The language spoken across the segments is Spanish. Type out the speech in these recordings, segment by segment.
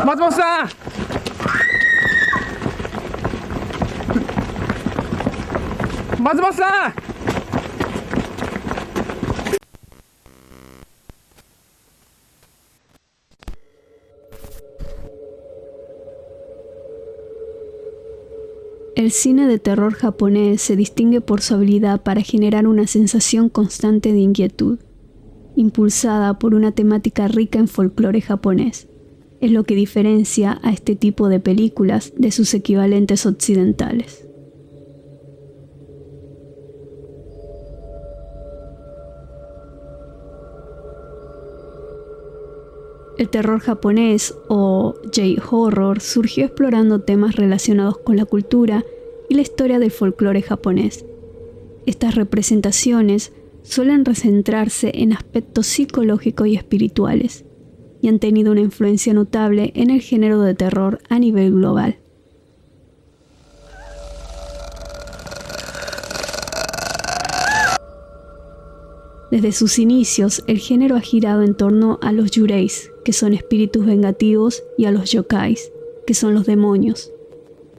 松本さん松本さんEl cine de terror japonés se distingue por su habilidad para generar una sensación constante de inquietud, impulsada por una temática rica en folclore japonés. Es lo que diferencia a este tipo de películas de sus equivalentes occidentales. El terror japonés, o J-horror, surgió explorando temas relacionados con la cultura y la historia del folclore japonés. Estas representaciones suelen recentrarse en aspectos psicológicos y espirituales, y han tenido una influencia notable en el género de terror a nivel global. Desde sus inicios, el género ha girado en torno a los yureis, que son espíritus vengativos, y a los yokais, que son los demonios.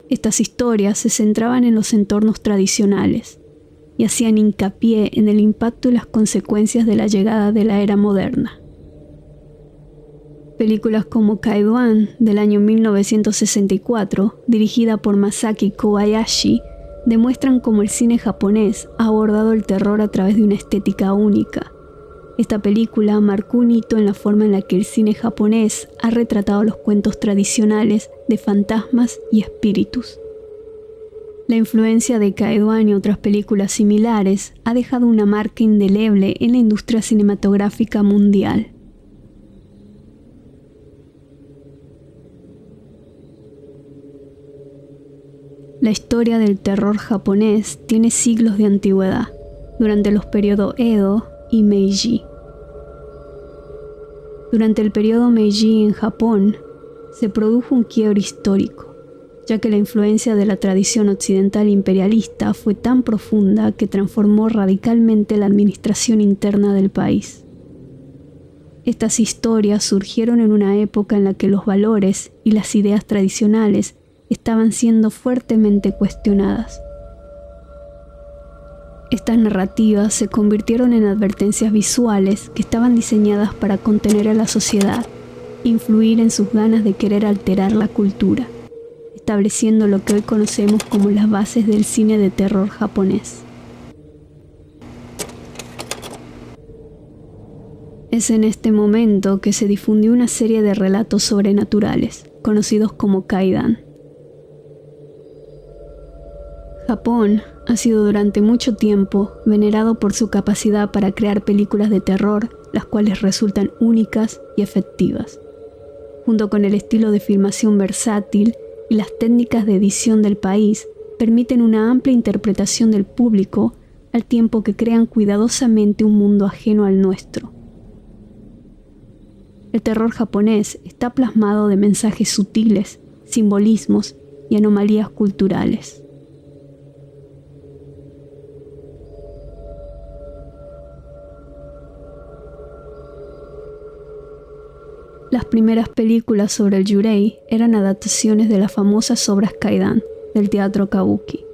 Estas historias se centraban en los entornos tradicionales y hacían hincapié en el impacto y las consecuencias de la llegada de la era moderna. Películas como Kaiduan, del año 1964, dirigida por Masaki Kobayashi, demuestran cómo el cine japonés ha abordado el terror a través de una estética única. Esta película marcó un hito en la forma en la que el cine japonés ha retratado los cuentos tradicionales de fantasmas y espíritus. La influencia de Kaiduan y otras películas similares ha dejado una marca indeleble en la industria cinematográfica mundial. La historia del terror japonés tiene siglos de antigüedad, durante los periodos Edo y Meiji. Durante el periodo Meiji en Japón, se produjo un quiebre histórico, ya que la influencia de la tradición occidental imperialista fue tan profunda que transformó radicalmente la administración interna del país. Estas historias surgieron en una época en la que los valores y las ideas tradicionales estaban siendo fuertemente cuestionadas. Estas narrativas se convirtieron en advertencias visuales que estaban diseñadas para contener a la sociedad e influir en sus ganas de querer alterar la cultura, estableciendo lo que hoy conocemos como las bases del cine de terror japonés. Es en este momento que se difundió una serie de relatos sobrenaturales, conocidos como Kaidan. Japón ha sido durante mucho tiempo venerado por su capacidad para crear películas de terror, las cuales resultan únicas y efectivas. Junto con el estilo de filmación versátil y las técnicas de edición del país, permiten una amplia interpretación del público al tiempo que crean cuidadosamente un mundo ajeno al nuestro. El terror japonés está plasmado de mensajes sutiles, simbolismos y anomalías culturales. Las primeras películas sobre el yurei eran adaptaciones de las famosas obras Kaidan del teatro kabuki.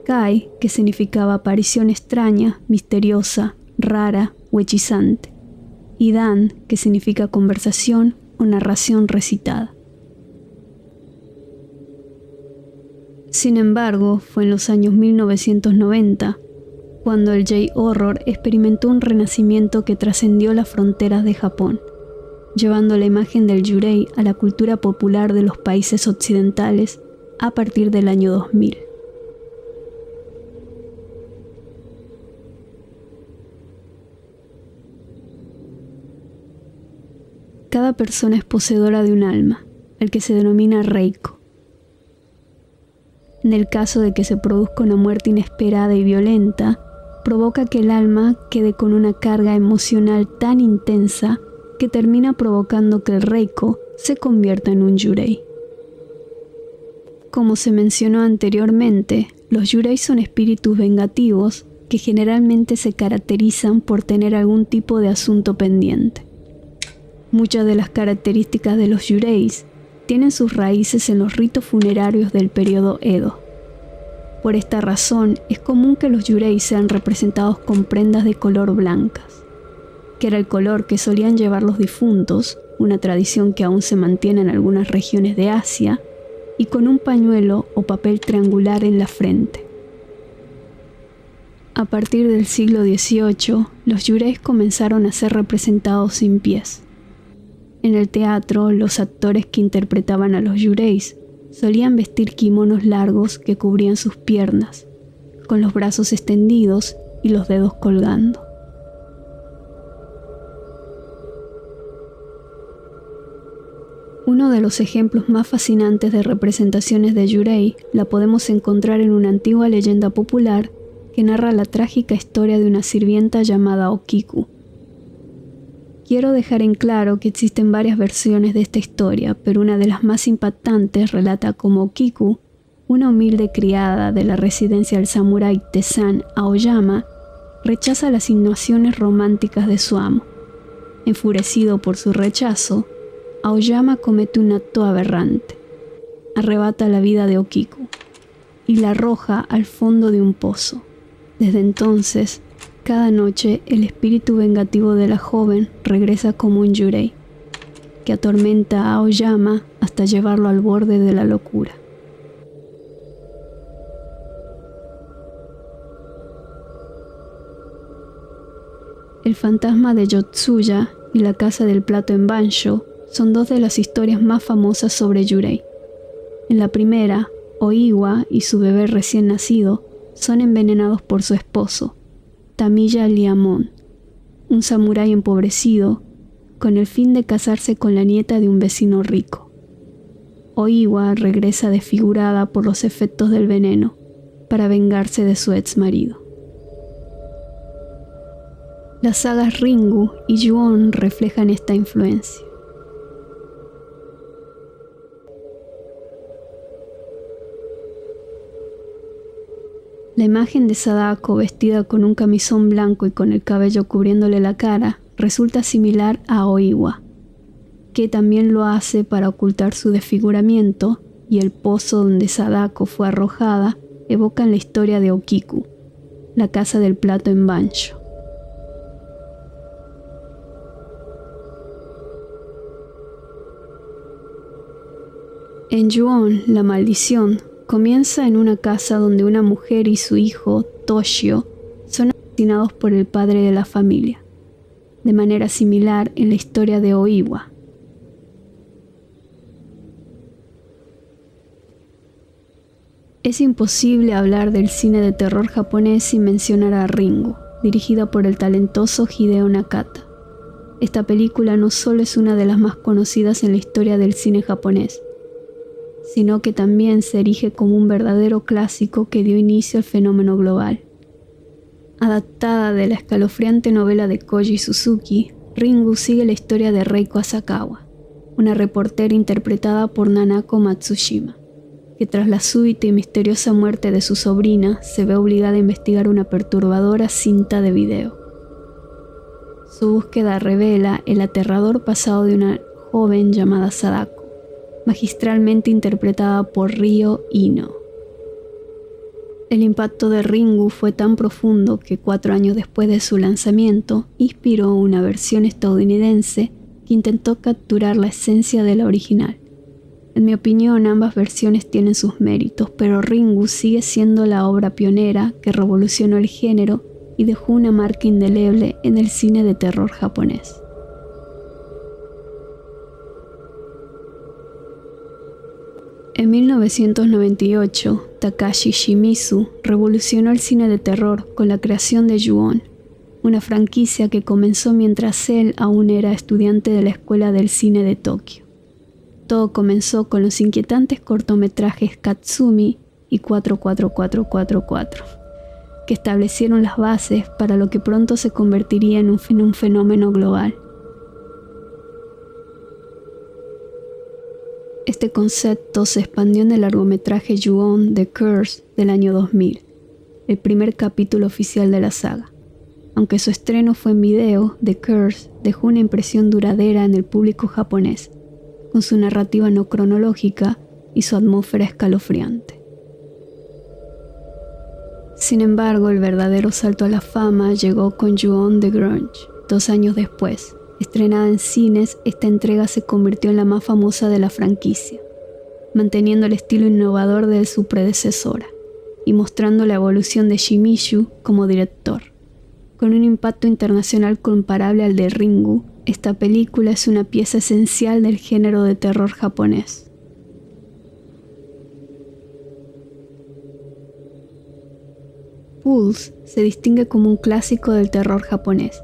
Kai, que significaba aparición extraña, misteriosa, rara o hechizante, y Dan, que significa conversación o narración recitada. Sin embargo, fue en los años 1990 cuando el J-horror experimentó un renacimiento que trascendió las fronteras de Japón, llevando la imagen del yurei a la cultura popular de los países occidentales a partir del año 2000. Cada persona es poseedora de un alma, el que se denomina Reiko. En el caso de que se produzca una muerte inesperada y violenta, provoca que el alma quede con una carga emocional tan intensa que termina provocando que el Reiko se convierta en un yurei. Como se mencionó anteriormente, los yurei son espíritus vengativos que generalmente se caracterizan por tener algún tipo de asunto pendiente. Muchas de las características de los yureis tienen sus raíces en los ritos funerarios del periodo Edo. Por esta razón, es común que los yureis sean representados con prendas de color blancas, que era el color que solían llevar los difuntos, una tradición que aún se mantiene en algunas regiones de Asia, y con un pañuelo o papel triangular en la frente. A partir del siglo XVIII, los yureis comenzaron a ser representados sin pies. En el teatro, los actores que interpretaban a los yureis solían vestir kimonos largos que cubrían sus piernas, con los brazos extendidos y los dedos colgando. Uno de los ejemplos más fascinantes de representaciones de yurei la podemos encontrar en una antigua leyenda popular que narra la trágica historia de una sirvienta llamada Okiku. Quiero dejar en claro que existen varias versiones de esta historia, pero una de las más impactantes relata cómo Okiku, una humilde criada de la residencia del samurái Tesan Aoyama, rechaza las insinuaciones románticas de su amo. Enfurecido por su rechazo, Aoyama comete un acto aberrante. Arrebata la vida de Okiku y la arroja al fondo de un pozo. Desde entonces, cada noche el espíritu vengativo de la joven regresa como un yurei, que atormenta a Aoyama hasta llevarlo al borde de la locura. El fantasma de Yotsuya y la casa del plato en Bansho son dos de las historias más famosas sobre yurei. En la primera, Oiwa y su bebé recién nacido son envenenados por su esposo, Tamiya Liamon, un samurái empobrecido, con el fin de casarse con la nieta de un vecino rico. Oiwa regresa desfigurada por los efectos del veneno para vengarse de su ex marido. Las sagas Ringu y Ju-On reflejan esta influencia. La imagen de Sadako vestida con un camisón blanco y con el cabello cubriéndole la cara resulta similar a Oiwa, que también lo hace para ocultar su desfiguramiento, y el pozo donde Sadako fue arrojada evocan la historia de Okiku, la casa del plato en Bansho. En Ju-On, la maldición comienza en una casa donde una mujer y su hijo, Toshio, son asesinados por el padre de la familia, de manera similar en la historia de Oiwa. Es imposible hablar del cine de terror japonés sin mencionar a Ringu, dirigida por el talentoso Hideo Nakata. Esta película no solo es una de las más conocidas en la historia del cine japonés, sino que también se erige como un verdadero clásico que dio inicio al fenómeno global. Adaptada de la escalofriante novela de Koji Suzuki, Ringu sigue la historia de Reiko Asakawa, una reportera interpretada por Nanako Matsushima, que tras la súbita y misteriosa muerte de su sobrina se ve obligada a investigar una perturbadora cinta de video. Su búsqueda revela el aterrador pasado de una joven llamada Sadako, magistralmente interpretada por Ryo Ino. El impacto de Ringu fue tan profundo que 4 años después de su lanzamiento inspiró una versión estadounidense que intentó capturar la esencia de la original. En mi opinión, ambas versiones tienen sus méritos, pero Ringu sigue siendo la obra pionera que revolucionó el género y dejó una marca indeleble en el cine de terror japonés. En 1998, Takashi Shimizu revolucionó el cine de terror con la creación de Ju-On, una franquicia que comenzó mientras él aún era estudiante de la Escuela del Cine de Tokio. Todo comenzó con los inquietantes cortometrajes Katsumi y 44444, que establecieron las bases para lo que pronto se convertiría en un fenómeno global. Este concepto se expandió en el largometraje Ju-On The Curse del año 2000, el primer capítulo oficial de la saga. Aunque su estreno fue en video, The Curse dejó una impresión duradera en el público japonés, con su narrativa no cronológica y su atmósfera escalofriante. Sin embargo, el verdadero salto a la fama llegó con Ju-on the Grunge. 2 años después, estrenada en cines, esta entrega se convirtió en la más famosa de la franquicia, manteniendo el estilo innovador de su predecesora y mostrando la evolución de Shimizu como director. Con un impacto internacional comparable al de Ringu, esta película es una pieza esencial del género de terror japonés. Pulse se distingue como un clásico del terror japonés,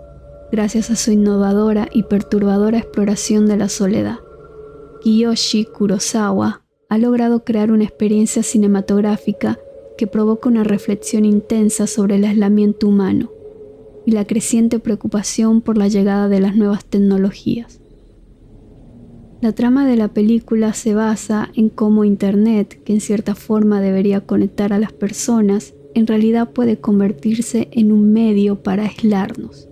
gracias a su innovadora y perturbadora exploración de la soledad. Kiyoshi Kurosawa ha logrado crear una experiencia cinematográfica que provoca una reflexión intensa sobre el aislamiento humano y la creciente preocupación por la llegada de las nuevas tecnologías. La trama de la película se basa en cómo Internet, que en cierta forma debería conectar a las personas, en realidad puede convertirse en un medio para aislarnos,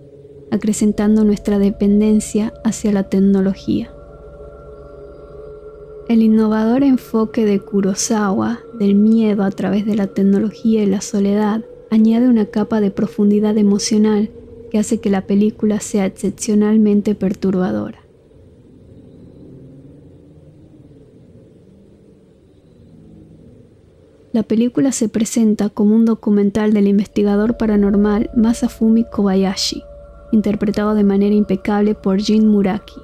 acrecentando nuestra dependencia hacia la tecnología. El innovador enfoque de Kurosawa del miedo a través de la tecnología y la soledad añade una capa de profundidad emocional que hace que la película sea excepcionalmente perturbadora. La película se presenta como un documental del investigador paranormal Masafumi Kobayashi, interpretado de manera impecable por Jin Muraki.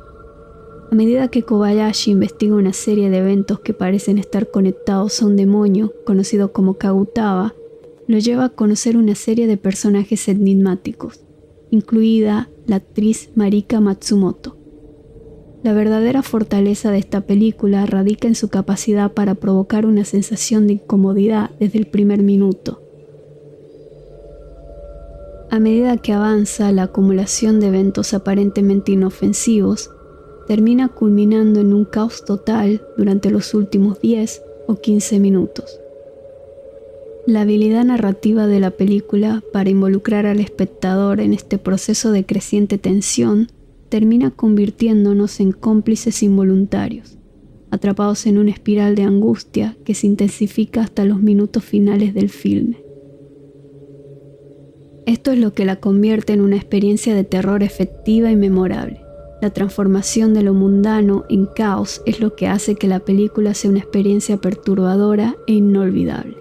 A medida que Kobayashi investiga una serie de eventos que parecen estar conectados a un demonio conocido como Kagutaba, lo lleva a conocer una serie de personajes enigmáticos, incluida la actriz Marika Matsumoto. La verdadera fortaleza de esta película radica en su capacidad para provocar una sensación de incomodidad desde el primer minuto. A medida que avanza, la acumulación de eventos aparentemente inofensivos termina culminando en un caos total durante los últimos 10 o 15 minutos. La habilidad narrativa de la película para involucrar al espectador en este proceso de creciente tensión termina convirtiéndonos en cómplices involuntarios, atrapados en una espiral de angustia que se intensifica hasta los minutos finales del filme. Esto es lo que la convierte en una experiencia de terror efectiva y memorable. La transformación de lo mundano en caos es lo que hace que la película sea una experiencia perturbadora e inolvidable.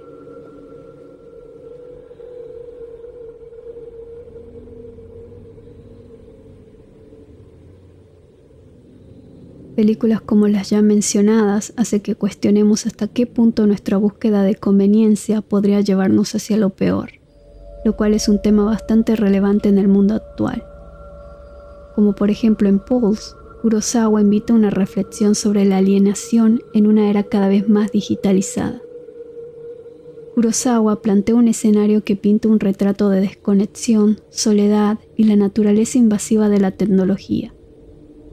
Películas como las ya mencionadas hace que cuestionemos hasta qué punto nuestra búsqueda de conveniencia podría llevarnos hacia lo peor, lo cual es un tema bastante relevante en el mundo actual. Como por ejemplo en Pulse, Kurosawa invita a una reflexión sobre la alienación en una era cada vez más digitalizada. Kurosawa plantea un escenario que pinta un retrato de desconexión, soledad y la naturaleza invasiva de la tecnología,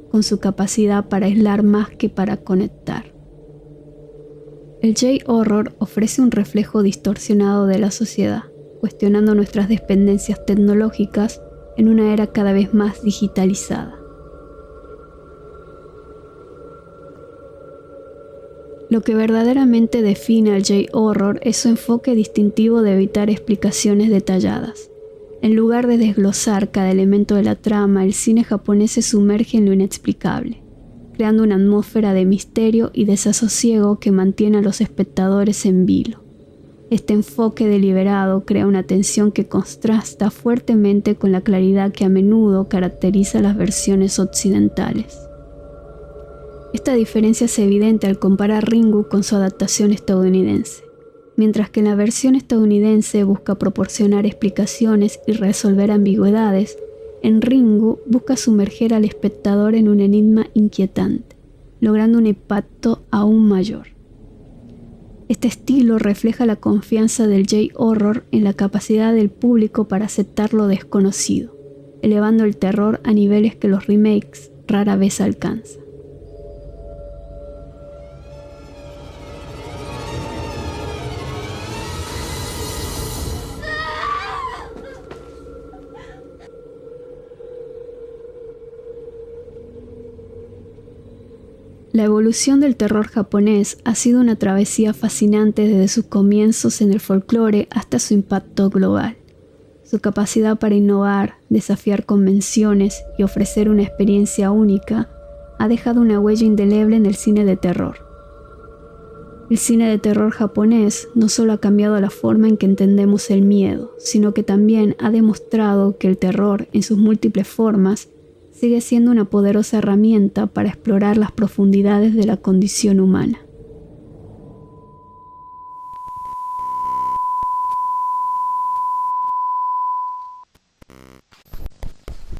con su capacidad para aislar más que para conectar. El J-Horror ofrece un reflejo distorsionado de la sociedad, cuestionando nuestras dependencias tecnológicas en una era cada vez más digitalizada. Lo que verdaderamente define al J-Horror es su enfoque distintivo de evitar explicaciones detalladas. En lugar de desglosar cada elemento de la trama, el cine japonés se sumerge en lo inexplicable, creando una atmósfera de misterio y desasosiego que mantiene a los espectadores en vilo. Este enfoque deliberado crea una tensión que contrasta fuertemente con la claridad que a menudo caracteriza las versiones occidentales. Esta diferencia es evidente al comparar Ringu con su adaptación estadounidense. Mientras que en la versión estadounidense busca proporcionar explicaciones y resolver ambigüedades, en Ringu busca sumergir al espectador en un enigma inquietante, logrando un impacto aún mayor. Este estilo refleja la confianza del J-Horror en la capacidad del público para aceptar lo desconocido, elevando el terror a niveles que los remakes rara vez alcanzan. La evolución del terror japonés ha sido una travesía fascinante desde sus comienzos en el folclore hasta su impacto global. Su capacidad para innovar, desafiar convenciones y ofrecer una experiencia única ha dejado una huella indeleble en el cine de terror. El cine de terror japonés no solo ha cambiado la forma en que entendemos el miedo, sino que también ha demostrado que el terror, en sus múltiples formas, sigue siendo una poderosa herramienta para explorar las profundidades de la condición humana.